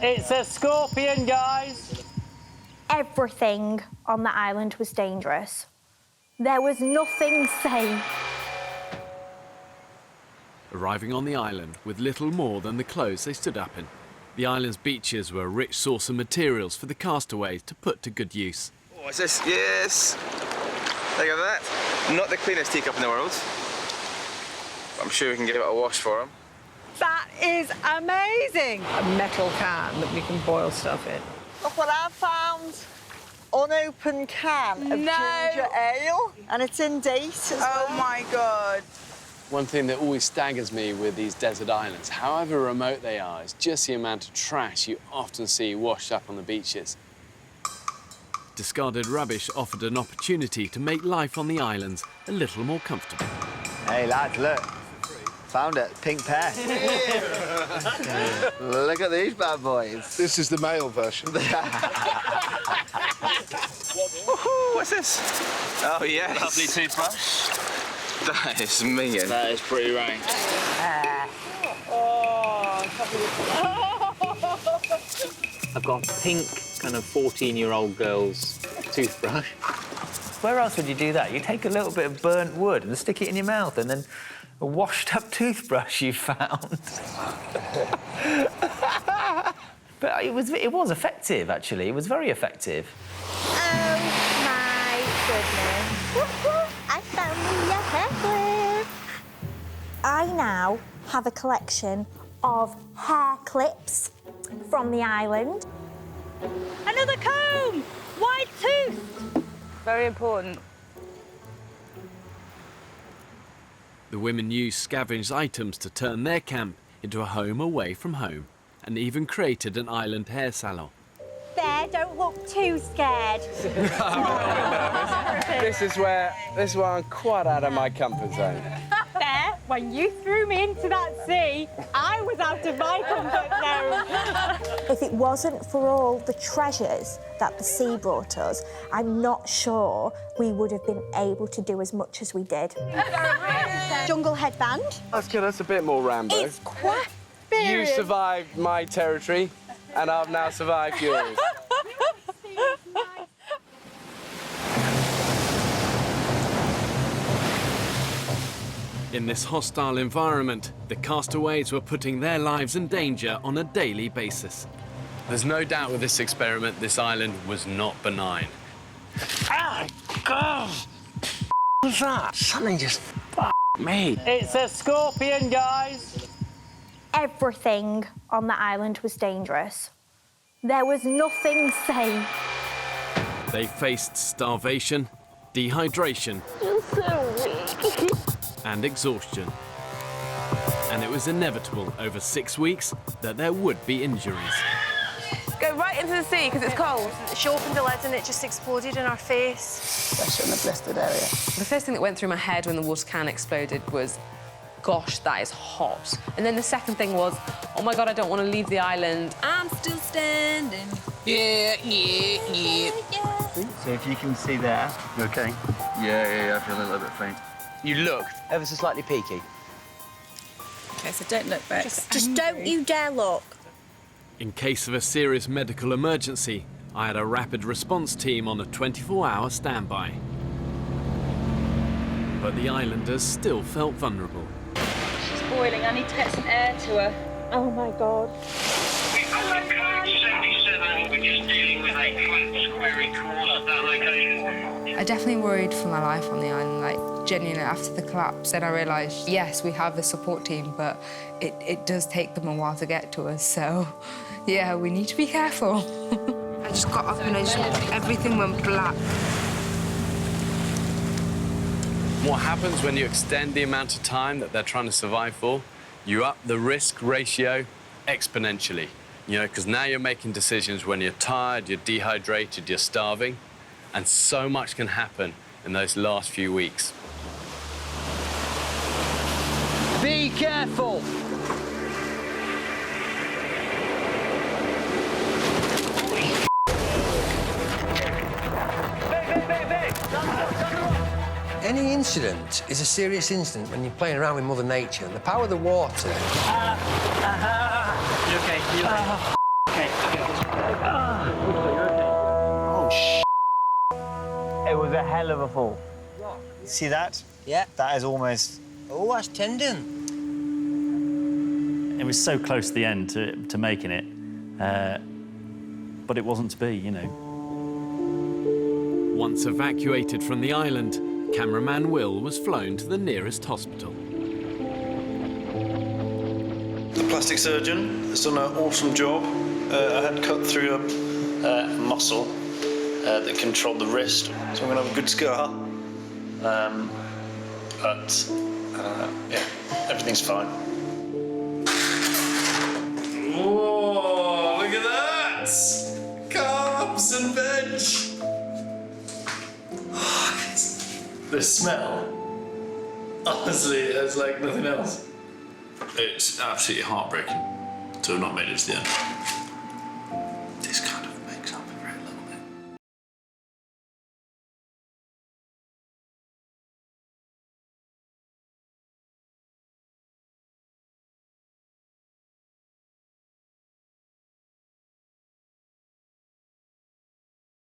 It's a scorpion, guys. Everything on the island was dangerous. There was nothing safe. Arriving on the island with little more than the clothes they stood up in, the island's beaches were a rich source of materials for the castaways to put to good use. Oh, what's this? Yes! Look at that. Not the cleanest teacup in the world. But I'm sure we can give it a wash for them. That is amazing! A metal can that we can boil stuff in. Look what I've found. Unopened can of ginger ale. And it's in date as well. Oh, my God. One thing that always staggers me with these desert islands, however remote they are, is just the amount of trash you often see washed up on the beaches. Discarded rubbish offered an opportunity to make life on the islands a little more comfortable. Hey, lads, look. Found it. Pink pear. Look at these bad boys. This is the male version. What's this? Oh, yeah. Lovely toothbrush. That is minging. That is pretty rank. I've got a pink kind of 14-year-old girl's toothbrush. Where else would you do that? You take a little bit of burnt wood and stick it in your mouth, and then a washed-up toothbrush you found. But it was effective, actually. It was very effective. Oh, my goodness. I found me a hair clip. I now have a collection of hair clips from the island. Another comb! White tooth! Very important. The women used scavenged items to turn their camp into a home away from home, and even created an island hair salon. Bear, don't look too scared. This is where I'm quite out of my comfort zone. Bear, when you threw me into that sea, I was out of my comfort zone. If it wasn't for all the treasures that the sea brought us, I'm not sure we would have been able to do as much as we did. Jungle headband. That's good. That's a bit more Rambo. It's quite You survived my territory, and I've now survived yours. In this hostile environment, the castaways were putting their lives in danger on a daily basis. There's no doubt with this experiment, this island was not benign. Oh, God! What was that? Something just f***ed me. It's a scorpion, guys. Everything on the island was dangerous. There was nothing safe. They faced starvation, dehydration, and exhaustion. And it was inevitable over 6 weeks that there would be injuries. Go right into the sea because it's cold. She opened the lid and it just exploded in our face. Especially in the blistered area. The first thing that went through my head when the water can exploded was, gosh, that is hot. And then the second thing was, oh my God, I don't want to leave the island. I'm still standing. Yeah. So if you can see there. You okay? Yeah, I feel a little bit faint. You look ever so slightly peaky. OK, so don't look back. Just don't you dare look. In case of a serious medical emergency, I had a rapid response team on a 24-hour standby. But the islanders still felt vulnerable. She's boiling. I need to get some air to her. Oh, my God. We've got the code 77, which is dealing with a collapsed query call at that location. I definitely worried for my life on the island, like, genuinely after the collapse. Then I realised, yes, we have a support team, but it does take them a while to get to us, so, yeah, we need to be careful. I just got up and everything went black. What happens when you extend the amount of time that they're trying to survive for? You up the risk ratio exponentially, you know, because now you're making decisions when you're tired, you're dehydrated, you're starving, and so much can happen in those last few weeks. Be careful! Any incident is a serious incident when you're playing around with Mother Nature. The power of the water. You okay? You okay? Okay. hell of a fall. See that? Yeah. That is almost... Oh, that's tendon. It was so close to the end to making it, but it wasn't to be, you know. Once evacuated from the island, cameraman Will was flown to the nearest hospital. The plastic surgeon has done an awesome job. I had cut through a muscle that controlled the wrist, so I'm going to have a good scar. Yeah, everything's fine. Whoa, look at that! Carbs and veg! The smell, honestly, it's like nothing else. It's absolutely heartbreaking to have not made it to the end.